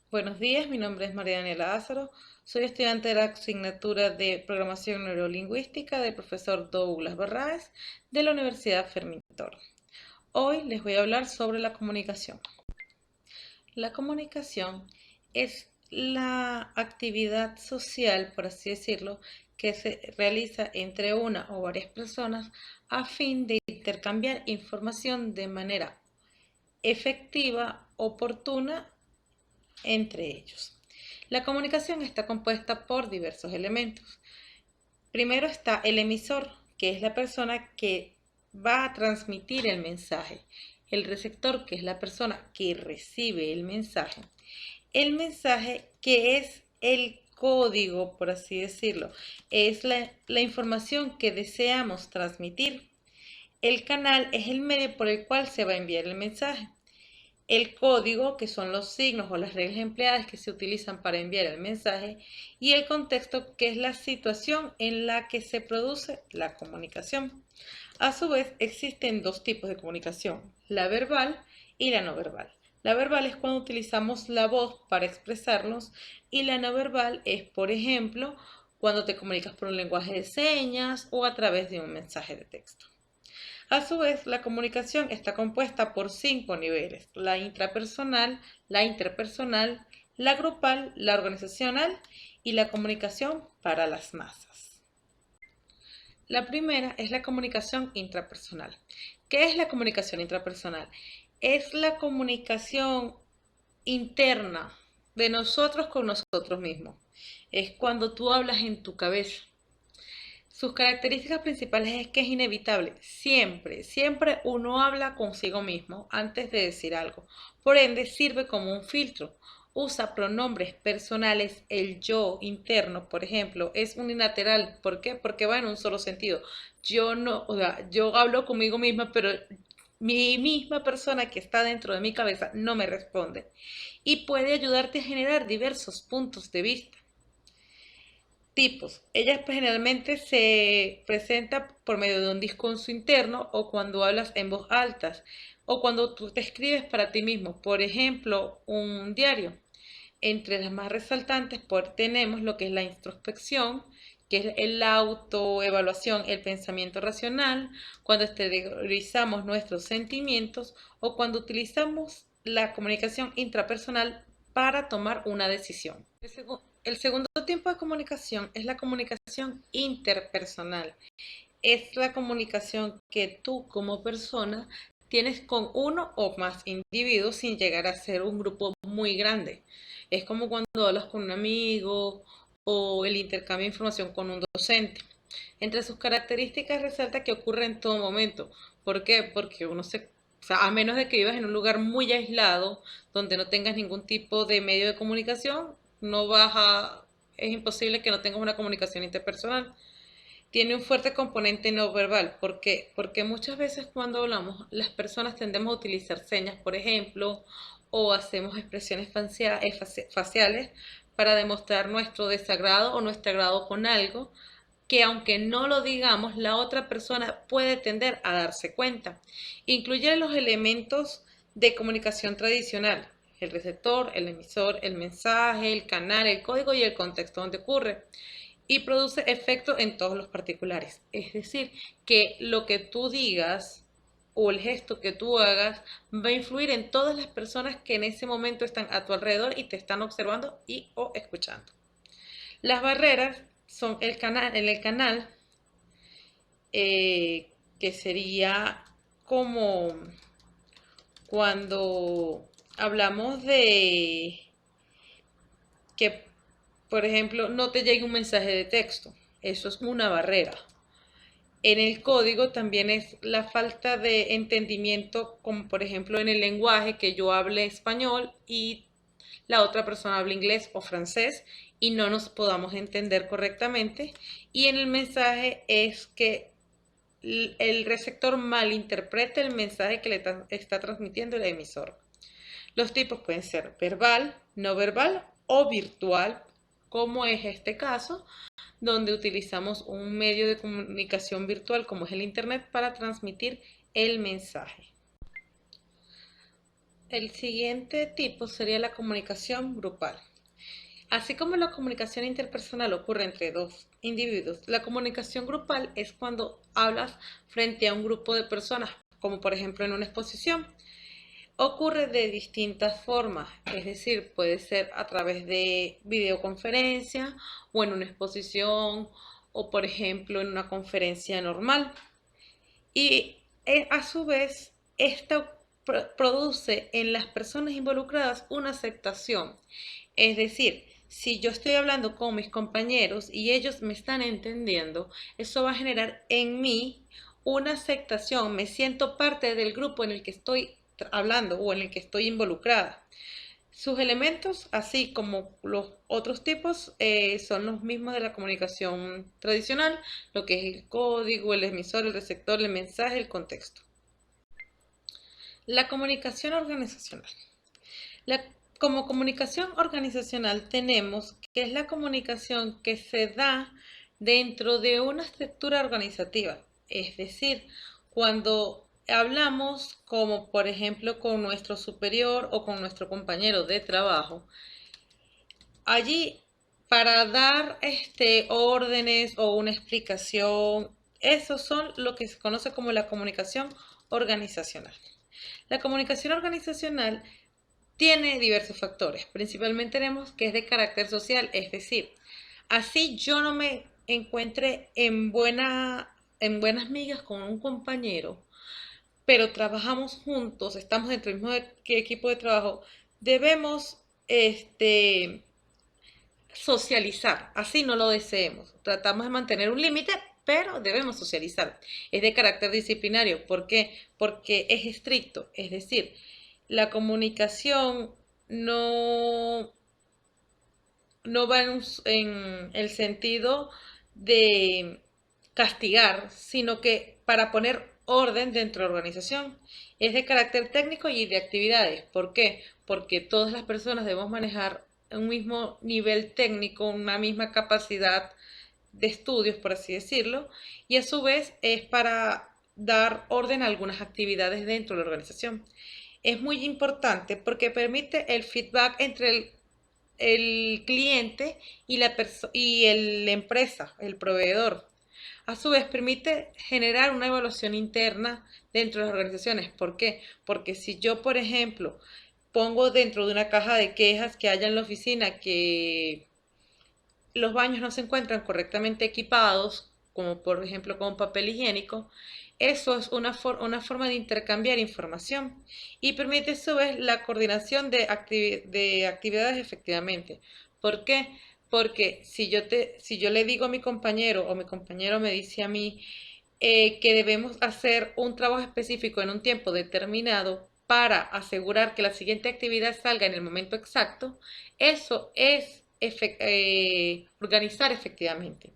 Buenos días, mi nombre es María Daniela Lázaro, soy estudiante de la asignatura de Programación Neurolingüística del profesor Douglas Barraez de la Universidad Fermín Toro. Hoy les voy a hablar sobre la comunicación. La comunicación es la actividad social, por así decirlo, que se realiza entre una o varias personas a fin de intercambiar información de manera efectiva, oportuna entre ellos. La comunicación está compuesta por diversos elementos. Primero está el emisor, que es la persona que va a transmitir el mensaje. El receptor, que es la persona que recibe el mensaje. El mensaje, que es el código, por así decirlo, es la información que deseamos transmitir. El canal es el medio por el cual se va a enviar el mensaje. El código, que son los signos o las reglas empleadas que se utilizan para enviar el mensaje, y el contexto, que es la situación en la que se produce la comunicación. A su vez, existen dos tipos de comunicación, la verbal y la no verbal. La verbal es cuando utilizamos la voz para expresarnos y la no verbal es, por ejemplo, cuando te comunicas por un lenguaje de señas o a través de un mensaje de texto. A su vez, la comunicación está compuesta por 5 niveles: la intrapersonal, la interpersonal, la grupal, la organizacional y la comunicación para las masas. La primera es la comunicación intrapersonal. ¿Qué es la comunicación intrapersonal? Es la comunicación interna de nosotros con nosotros mismos. Es cuando tú hablas en tu cabeza. Sus características principales es que es inevitable. Siempre uno habla consigo mismo antes de decir algo. Por ende, sirve como un filtro. Usa pronombres personales. El yo interno, por ejemplo, es unilateral. ¿Por qué? Porque va en un solo sentido. Yo no, o sea, yo hablo conmigo misma, pero mi misma persona que está dentro de mi cabeza no me responde. Y puede ayudarte a generar diversos puntos de vista. Tipos. Ella generalmente se presenta por medio de un discurso interno o cuando hablas en voz alta o cuando tú te escribes para ti mismo. Por ejemplo, un diario. Entre las más resaltantes tenemos lo que es la introspección, que es la autoevaluación, el pensamiento racional, cuando exteriorizamos nuestros sentimientos o cuando utilizamos la comunicación intrapersonal para tomar una decisión. El segundo tipo de comunicación es la comunicación interpersonal. Es la comunicación que tú como persona tienes con uno o más individuos sin llegar a ser un grupo muy grande. Es como cuando hablas con un amigo o el intercambio de información con un docente. Entre sus características resalta que ocurre en todo momento. ¿Por qué? Porque o sea, a menos de que vivas en un lugar muy aislado, donde no tengas ningún tipo de medio de comunicación, no vas a, es imposible que no tengas una comunicación interpersonal. Tiene un fuerte componente no verbal. ¿Por qué? Porque muchas veces cuando hablamos, las personas tendemos a utilizar señas, por ejemplo, o hacemos expresiones faciales para demostrar nuestro desagrado o nuestro agrado con algo que aunque no lo digamos, la otra persona puede tender a darse cuenta. Incluye los elementos de comunicación tradicional: el receptor, el emisor, el mensaje, el canal, el código y el contexto donde ocurre. Y produce efecto en todos los particulares. Es decir, que lo que tú digas o el gesto que tú hagas va a influir en todas las personas que en ese momento están a tu alrededor y te están observando y o escuchando. Las barreras son en el canal, que sería como cuando hablamos de que, por ejemplo, no te llegue un mensaje de texto. Eso es una barrera. En el código también es la falta de entendimiento, como por ejemplo en el lenguaje, que yo hable español y la otra persona habla inglés o francés y no nos podamos entender correctamente. Y en el mensaje es que el receptor malinterprete el mensaje que le está transmitiendo el emisor. Los tipos pueden ser verbal, no verbal o virtual, como es este caso, donde utilizamos un medio de comunicación virtual como es el Internet para transmitir el mensaje. El siguiente tipo sería la comunicación grupal. Así como la comunicación interpersonal ocurre entre dos individuos, la comunicación grupal es cuando hablas frente a un grupo de personas, como por ejemplo en una exposición. Ocurre de distintas formas, es decir, puede ser a través de videoconferencia o en una exposición o por ejemplo en una conferencia normal. Y a su vez, esto produce en las personas involucradas una aceptación. Es decir, si yo estoy hablando con mis compañeros y ellos me están entendiendo, eso va a generar en mí una aceptación. Me siento parte del grupo en el que estoy hablando o en el que estoy involucrada. Sus elementos, así como los otros tipos, son los mismos de la comunicación tradicional, lo que es el código, el emisor, el receptor, el mensaje, el contexto. La comunicación organizacional. La, como comunicación organizacional tenemos que es la comunicación que se da dentro de una estructura organizativa, es decir, cuando hablamos como por ejemplo con nuestro superior o con nuestro compañero de trabajo, allí para dar órdenes o una explicación, esos son lo que se conoce como la comunicación organizacional. La comunicación organizacional tiene diversos factores. Principalmente tenemos que es de carácter social, es decir, así yo no me encuentre en buenas migas con un compañero, pero trabajamos juntos, estamos dentro del mismo equipo de trabajo, debemos socializar, así no lo deseemos. Tratamos de mantener un límite, pero debemos socializar. Es de carácter disciplinario. ¿Por qué? Porque es estricto. Es decir, la comunicación no, no va en el sentido de castigar, sino que para poner orden dentro de la organización. Es de carácter técnico y de actividades. ¿Por qué? Porque todas las personas debemos manejar un mismo nivel técnico, una misma capacidad de estudios, por así decirlo, y a su vez es para dar orden a algunas actividades dentro de la organización. Es muy importante porque permite el feedback entre el cliente y la empresa, el proveedor. A su vez, permite generar una evaluación interna dentro de las organizaciones. ¿Por qué? Porque si yo, por ejemplo, pongo dentro de una caja de quejas que haya en la oficina que los baños no se encuentran correctamente equipados, como por ejemplo con papel higiénico, eso es una forma de intercambiar información y permite a su vez la coordinación de actividades efectivamente. ¿Por qué? Porque si yo le digo a mi compañero o mi compañero me dice a mí que debemos hacer un trabajo específico en un tiempo determinado para asegurar que la siguiente actividad salga en el momento exacto, eso es organizar efectivamente.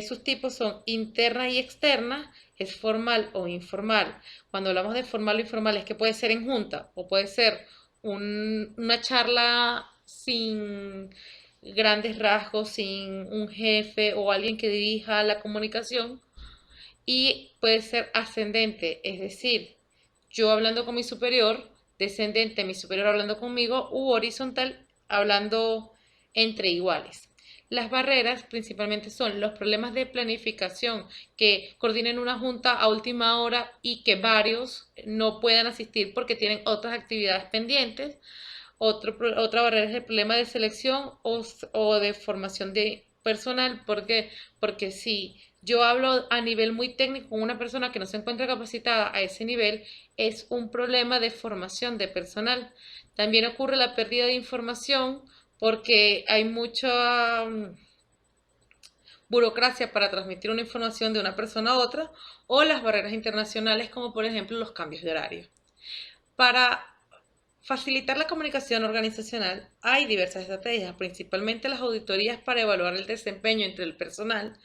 Sus tipos son interna y externa, es formal o informal. Cuando hablamos de formal o informal es que puede ser en junta o puede ser una charla sin grandes rasgos, sin un jefe o alguien que dirija la comunicación, y puede ser ascendente, es decir, yo hablando con mi superior, descendente, mi superior hablando conmigo, u horizontal hablando entre iguales. Las barreras principalmente son los problemas de planificación, que coordinen una junta a última hora y que varios no puedan asistir porque tienen otras actividades pendientes. Otra barrera es el problema de selección o de formación de personal. ¿Por qué? Porque si yo hablo a nivel muy técnico con una persona que no se encuentra capacitada a ese nivel, es un problema de formación de personal. También ocurre la pérdida de información porque hay mucha burocracia para transmitir una información de una persona a otra, o las barreras internacionales como por ejemplo los cambios de horario. Para facilitar la comunicación organizacional hay diversas estrategias, principalmente las auditorías para evaluar el desempeño entre el personal,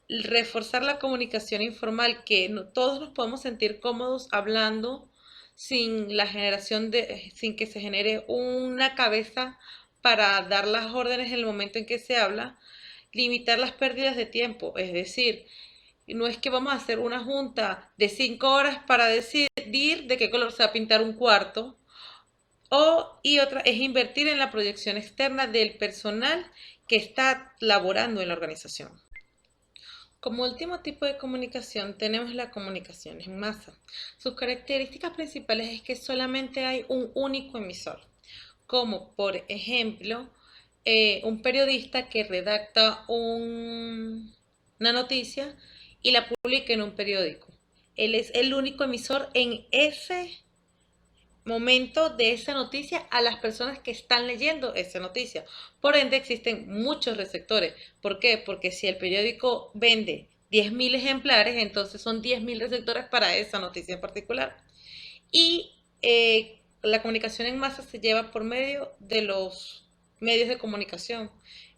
reforzar la comunicación informal, que todos nos podemos sentir cómodos hablando sin que se genere una cabeza para dar las órdenes en el momento en que se habla, limitar las pérdidas de tiempo, es decir, No es que vamos a hacer una junta de 5 horas para decidir de qué color se va a pintar un cuarto. Y otra es invertir en la proyección externa del personal que está laborando en la organización. Como último tipo de comunicación tenemos la comunicación en masa. Sus características principales es que solamente hay un único emisor, como por ejemplo un periodista que redacta una noticia y la publica en un periódico. Él es el único emisor en ese momento de esa noticia a las personas que están leyendo esa noticia. Por ende, existen muchos receptores. ¿Por qué? Porque si el periódico vende 10.000 ejemplares, entonces son 10.000 receptores para esa noticia en particular. Y la comunicación en masa se lleva por medio de los medios de comunicación.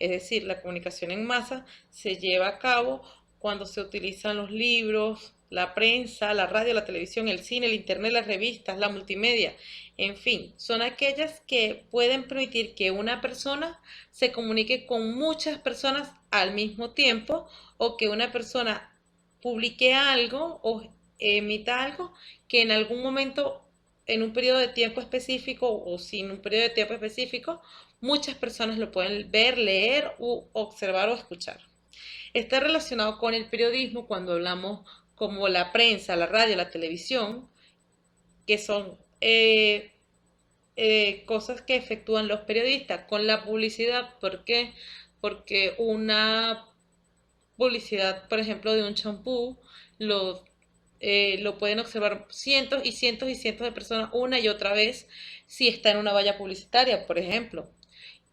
Es decir, la comunicación en masa se lleva a cabo cuando se utilizan los libros, la prensa, la radio, la televisión, el cine, el internet, las revistas, la multimedia, en fin, son aquellas que pueden permitir que una persona se comunique con muchas personas al mismo tiempo o que una persona publique algo o emita algo que en algún momento, en un periodo de tiempo específico o sin un periodo de tiempo específico, muchas personas lo pueden ver, leer, u observar o escuchar. Está relacionado con el periodismo cuando hablamos como la prensa, la radio, la televisión, que son cosas que efectúan los periodistas con la publicidad. ¿Por qué? Porque una publicidad, por ejemplo, de un champú, lo pueden observar cientos y cientos y cientos de personas una y otra vez si está en una valla publicitaria, por ejemplo.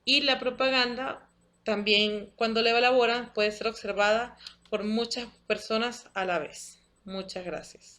Y la propaganda también, cuando la elaboran, puede ser observada por muchas personas a la vez. Muchas gracias.